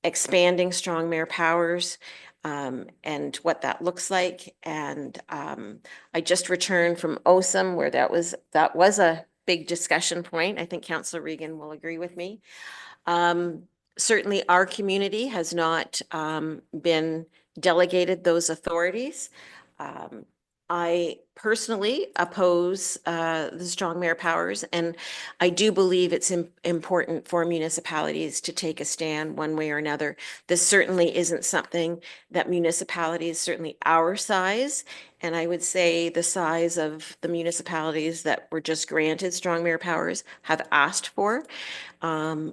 expanding strong mayor powers and what that looks like. And I just returned from OSAM where that was a big discussion point. I think Councillor Regan will agree with me. Certainly our community has not been delegated those authorities. I personally oppose the strong mayor powers, and I do believe it's important for municipalities to take a stand one way or another. This certainly isn't something that municipalities, certainly our size, and I would say the size of the municipalities that were just granted strong mayor powers, have asked for. I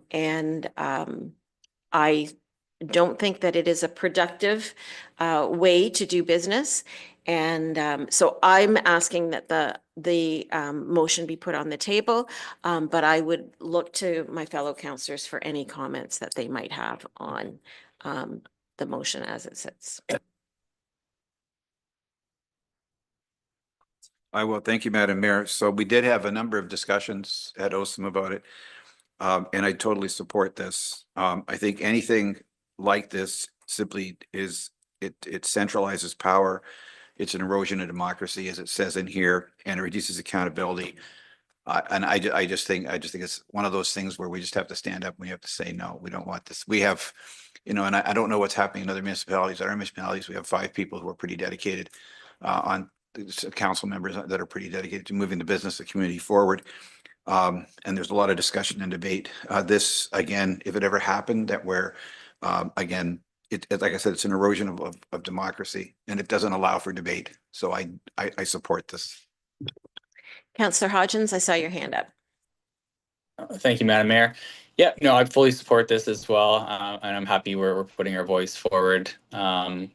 don't think that it is a productive way to do business. And so I'm asking that the motion be put on the table, but I would look to my fellow councillors for any comments that they might have on the motion as it sits. I will. Thank you, Madam Mayor. So we did have a number of discussions at OSAM about it. And I totally support this. I think anything like this simply is, it centralizes power. It's an erosion of democracy, as it says in here, and it reduces accountability. And I just think it's one of those things where we just have to stand up and we have to say, no, we don't want this. We have, and I don't know what's happening in other municipalities. At our municipalities, we have 5 people who are pretty dedicated on council members that are pretty dedicated to moving the business, the community forward. And there's a lot of discussion and debate. This, again, if it ever happened, that where, again, like I said, it's an erosion of democracy, and it doesn't allow for debate. So I support this. Councillor Hodgins, I saw your hand up. Thank you, Madam Mayor. Yeah, no, I fully support this as well. And I'm happy we're putting our voice forward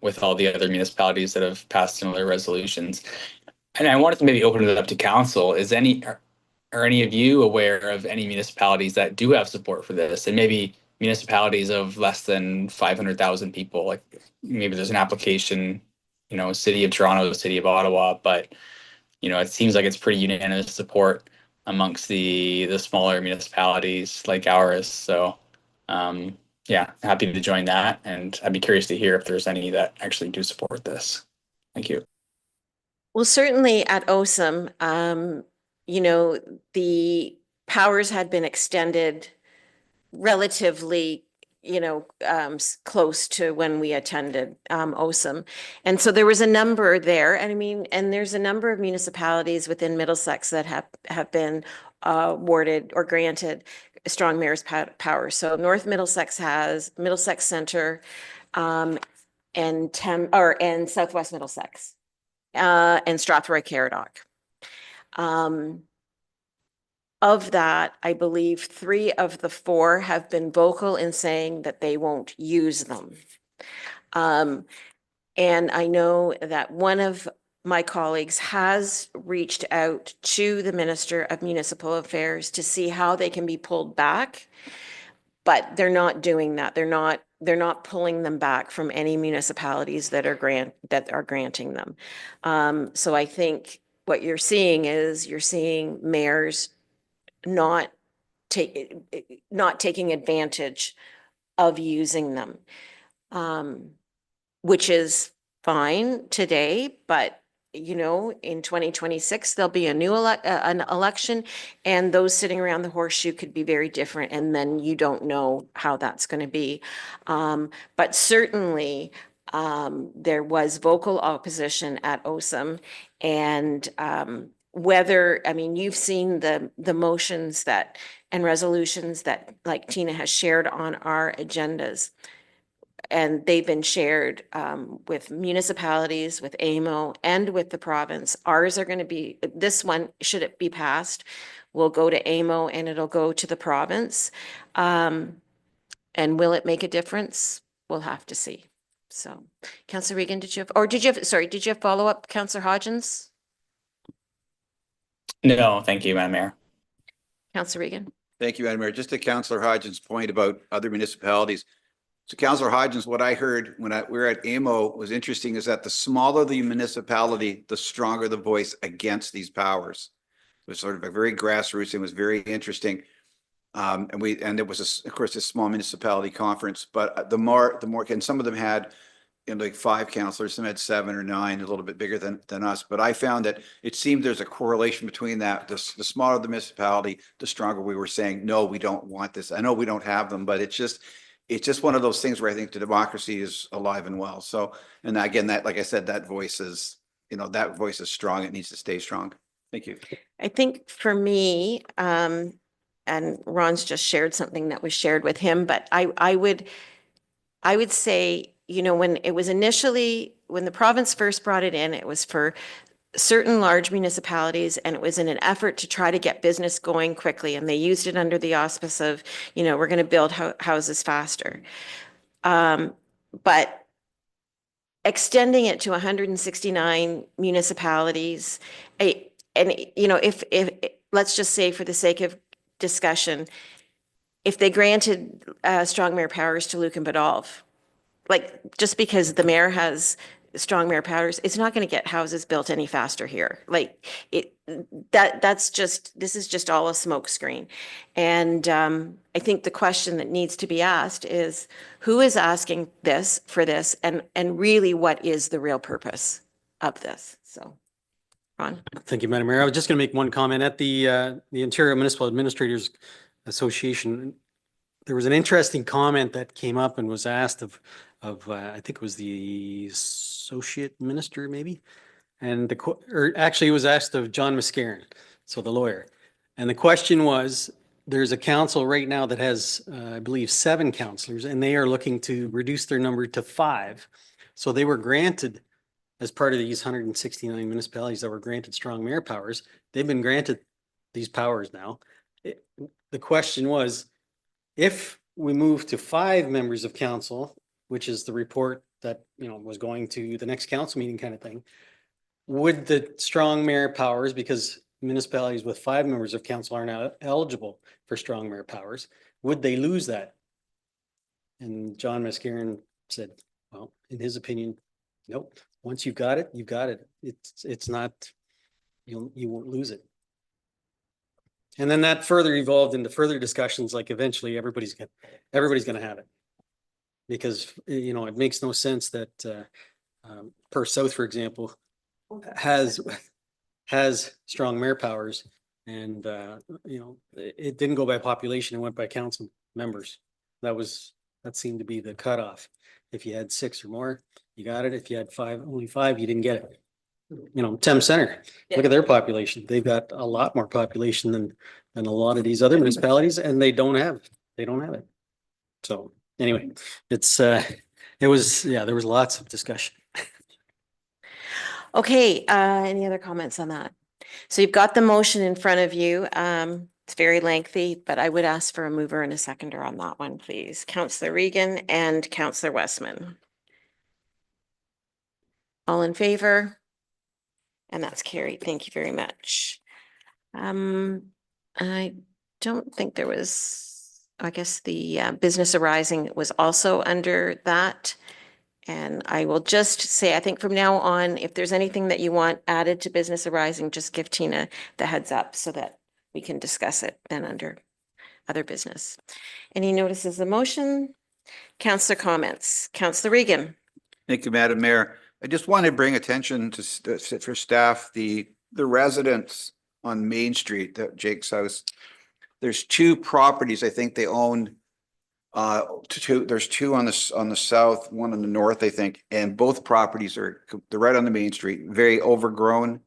with all the other municipalities that have passed similar resolutions. And I wanted to maybe open it up to council. Are any of you aware of any municipalities that do have support for this? And maybe municipalities of less than 500,000 people, like maybe there's an application, City of Toronto, City of Ottawa, but it seems like it's pretty unanimous support amongst the smaller municipalities like ours. So yeah, happy to join that. And I'd be curious to hear if there's any that actually do support this. Thank you. Well, certainly at OSAM, the powers had been extended relatively, close to when we attended OSM. And so there was a number there. And I mean, and there's a number of municipalities within Middlesex that have been awarded or granted strong mayor's power. So North Middlesex has Middlesex Center, and Southwest Middlesex, and Strathroy Caradoc. Of that, I believe 3 of the 4 have been vocal in saying that they won't use them. And I know that one of my colleagues has reached out to the Minister of Municipal Affairs to see how they can be pulled back, but they're not doing that. They're not pulling them back from any municipalities that are granting them. So I think what you're seeing is mayors not taking advantage of using them, which is fine today, but in 2026, there'll be a new an election, and those sitting around the horseshoe could be very different, and then you don't know how that's going to be. But certainly, there was vocal opposition at OSM, and you've seen the motions and resolutions that, like Tina has shared on our agendas, and they've been shared with municipalities, with AMO, and with the province. Ours are going to be, this one, should it be passed, will go to AMO and it'll go to the province. And will it make a difference? We'll have to see. So, Councillor Regan, did you have follow-up, Councillor Hodgins? No, thank you, Madam Mayor. Councillor Regan. Thank you, Madam Mayor. Just to Councillor Hodgins' point about other municipalities. So Councillor Hodgins, what I heard when we were at AMO was interesting is that the smaller the municipality, the stronger the voice against these powers. It was sort of a very grassroots. It was very interesting. And it was, of course, a small municipality conference, but the more, and some of them had like 5 councillors, some had 7 or 9, a little bit bigger than us. But I found that it seemed there's a correlation between that. The smaller the municipality, the stronger we were saying, no, we don't want this. I know we don't have them, but it's just one of those things where I think the democracy is alive and well. So, and again, that, like I said, that voice is strong. It needs to stay strong. Thank you. I think for me, and Ron's just shared something that was shared with him, but I would say, when it was initially, when the province first brought it in, it was for certain large municipalities, and it was in an effort to try to get business going quickly. And they used it under the auspice of, we're going to build houses faster. But extending it to 169 municipalities, if let's just say, for the sake of discussion, if they granted strong mayor powers to Lucan Biddulph, like, just because the mayor has strong mayor powers, it's not going to get houses built any faster here. Like, this is just all a smoke screen. And I think the question that needs to be asked is, who is asking for this, and really, what is the real purpose of this? So, Ron. Thank you, Madam Mayor. I was just going to make one comment. At the Ontario Municipal Administrators Association, there was an interesting comment that came up and was asked of I think it was the associate minister, maybe, and actually it was asked of John Mascarin, so the lawyer, and the question was, there's a council right now that has I believe 7 councillors, and they are looking to reduce their number to 5. So they were granted, as part of these 169 municipalities that were granted strong mayor powers, they've been granted these powers now. The question was, if we move to 5 members of council, which is the report that, was going to the next council meeting kind of thing, would the strong mayor powers, because municipalities with 5 members of council are now eligible for strong mayor powers, would they lose that? And John Mascarin said, well, in his opinion, nope. Once you've got it, you've got it. It's not, you won't lose it. And then that further evolved into further discussions, like eventually everybody's going to have it. Because, it makes no sense that Perth South, for example, has strong mayor powers, and, it didn't go by population, it went by council members. That was That seemed to be the cutoff. If you had 6 or more, you got it. If you had 5, only 5, you didn't get it. You know, Thames Center, look at their population. They've got a lot more population than a lot of these other municipalities, and they don't have it. So anyway, there was lots of discussion. Okay, any other comments on that? So you've got the motion in front of you. It's very lengthy, but I would ask for a mover and a seconder on that one, please. Councillor Regan and Councillor Westman. All in favor? And that's carried. Thank you very much. I don't think there was, I guess the business arising was also under that. And I will just say, I think from now on, if there's anything that you want added to business arising, just give Tina the heads up so that we can discuss it then under other business. Any notices of motion? Councillor comments. Councillor Regan. Thank you, Madam Mayor. I just want to bring attention to for staff, the residents on Main Street, that Jake's house. There's 2 properties I think they own. There's 2 on the south, 1 on the north, I think, and both properties they're right on the Main Street, very overgrown,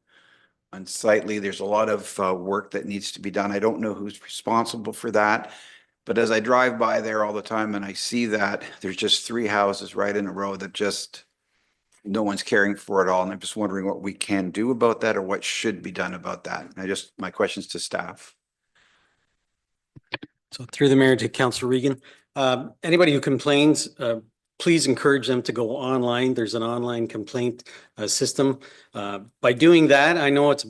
unsightly. There's a lot of work that needs to be done. I don't know who's responsible for that, but as I drive by there all the time and I see that there's just 3 houses right in a row that just no one's caring for it all, and I'm just wondering what we can do about that or what should be done about that. My questions to staff. So through the mayor to Councillor Regan, anybody who complains, please encourage them to go online. There's an online complaint system. By doing that, I know it's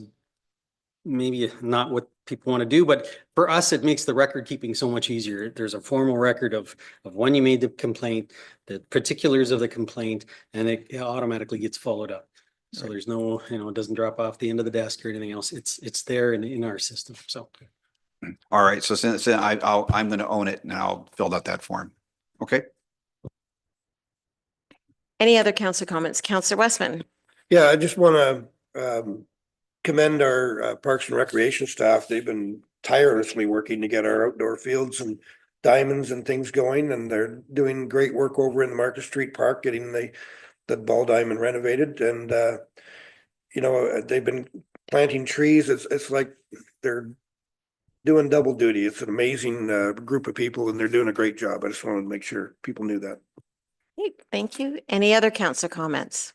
maybe not what people want to do, but for us, it makes the record keeping so much easier. There's a formal record of when you made the complaint, the particulars of the complaint, and it automatically gets followed up. So there's no, it doesn't drop off the end of the desk or anything else. It's there in our system. So. All right. So since I'm going to own it and I'll fill out that form. Okay. Any other councillor comments? Councillor Westman. Yeah, I just want to commend our Parks and Recreation staff. They've been tirelessly working to get our outdoor fields and diamonds and things going, and they're doing great work over in the Market Street Park, getting the ball diamond renovated. And they've been planting trees. It's like they're doing double duty. It's an amazing group of people, and they're doing a great job. I just wanted to make sure people knew that. Okay, thank you. Any other councillor comments?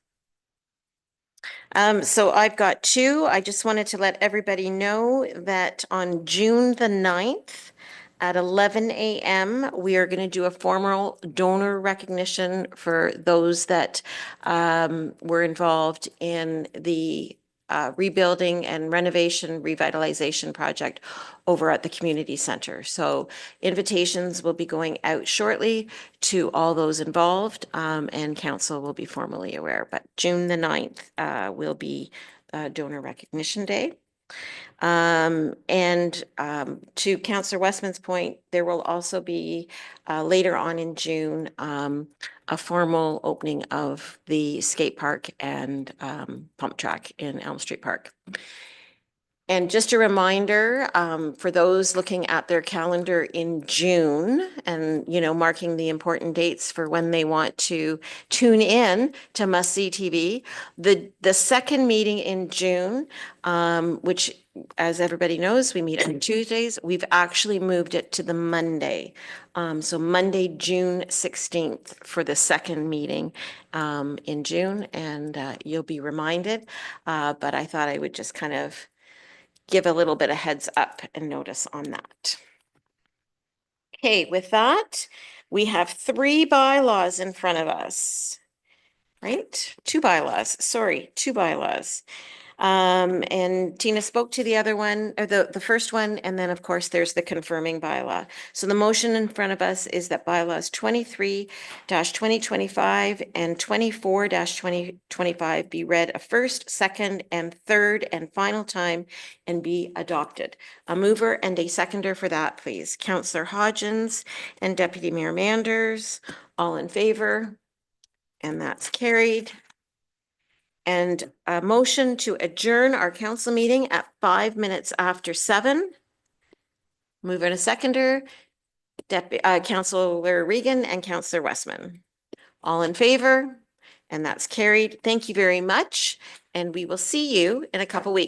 So I've got 2. I just wanted to let everybody know that on June the 9th at 11 a.m., we are going to do a formal donor recognition for those that were involved in the rebuilding and renovation revitalization project over at the community center. So invitations will be going out shortly to all those involved, and council will be formally aware. But June the 9th will be Donor Recognition Day. To Councillor Westman's point, there will also be later on in June a formal opening of the skate park and pump track in Elm Street Park. And just a reminder, for those looking at their calendar in June and, marking the important dates for when they want to tune in to Must See TV, the second meeting in June, which, as everybody knows, we meet on Tuesdays, we've actually moved it to the Monday. So Monday, June 16th for the second meeting in June, and you'll be reminded. But I thought I would just kind of give a little bit of heads up and notice on that. Okay, with that, we have 3 bylaws in front of us, right? 2 bylaws, sorry, 2 bylaws. And Tina spoke to the other one, or the first one, and then of course there's the confirming bylaw. So the motion in front of us is that bylaws 23-2025 and 24-2025 be read a first, second, and third and final time and be adopted. A mover and a seconder for that, please. Councillor Hodgins and Deputy Mayor Manders, all in favor, and that's carried. And a motion to adjourn our council meeting at 5 minutes after 7. Mover and a seconder. Councillor Regan and Councillor Westman. All in favor? And that's carried. Thank you very much. And we will see you in a couple weeks.